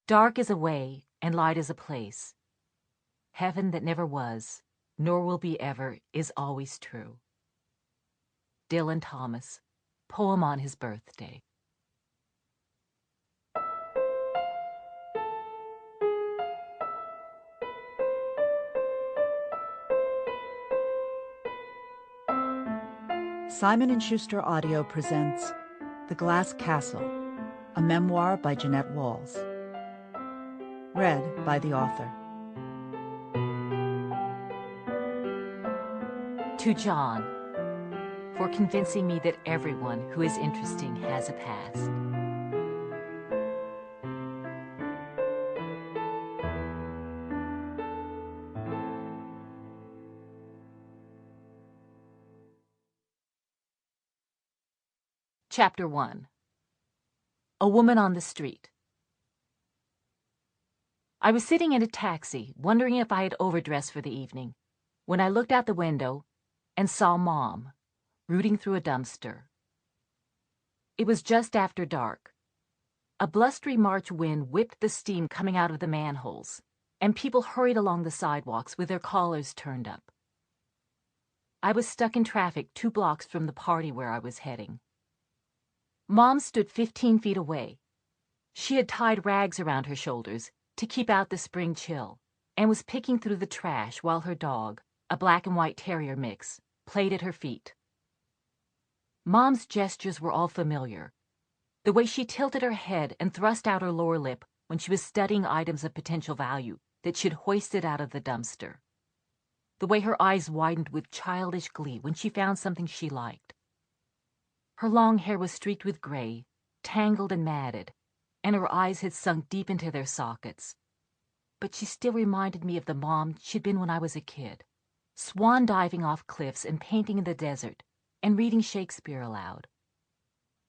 Dark is a way, and light is a place. Heaven that never was, nor will be ever, is always true. Dylan Thomas, poem on his birthday. Simon & Schuster Audio presents The Glass Castle, a memoir by Jeannette Walls. Read by the author. To John, for convincing me that everyone who is interesting has a past. Chapter 1. A Woman on the Street. I was sitting in a taxi, wondering if I had overdressed for the evening, when I looked out the window and saw Mom, rooting through a dumpster. It was just after dark. A blustery March wind whipped the steam coming out of the manholes, and people hurried along the sidewalks with their collars turned up. I was stuck in traffic 2 blocks from the party where I was heading. Mom stood 15 feet away. She had tied rags around her shoulders to keep out the spring chill, and was picking through the trash while her dog, a black and white terrier mix, played at her feet. Mom's gestures were all familiar. The way she tilted her head and thrust out her lower lip when she was studying items of potential value that she'd hoisted out of the dumpster. The way her eyes widened with childish glee when she found something she liked. Her long hair was streaked with gray, tangled and matted, and her eyes had sunk deep into their sockets. But she still reminded me of the Mom she'd been when I was a kid, swan diving off cliffs and painting in the desert and reading Shakespeare aloud.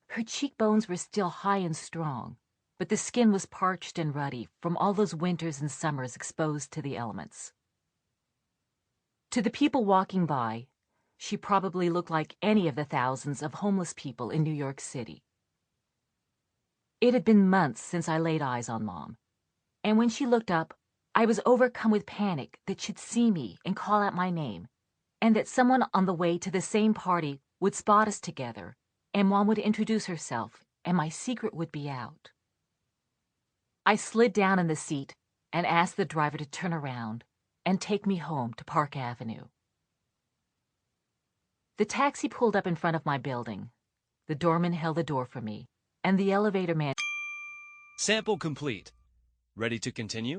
Her cheekbones were still high and strong, but the skin was parched and ruddy from all those winters and summers exposed to the elements. To the people walking by, she probably looked like any of the thousands of homeless people in New York City. It had been months since I laid eyes on Mom, and when she looked up, I was overcome with panic that she'd see me and call out my name, and that someone on the way to the same party would spot us together, and Mom would introduce herself, and my secret would be out. I slid down in the seat and asked the driver to turn around and take me home to Park Avenue. The taxi pulled up in front of my building. The doorman held the door for me, and the elevator man... Sample complete. Ready to continue?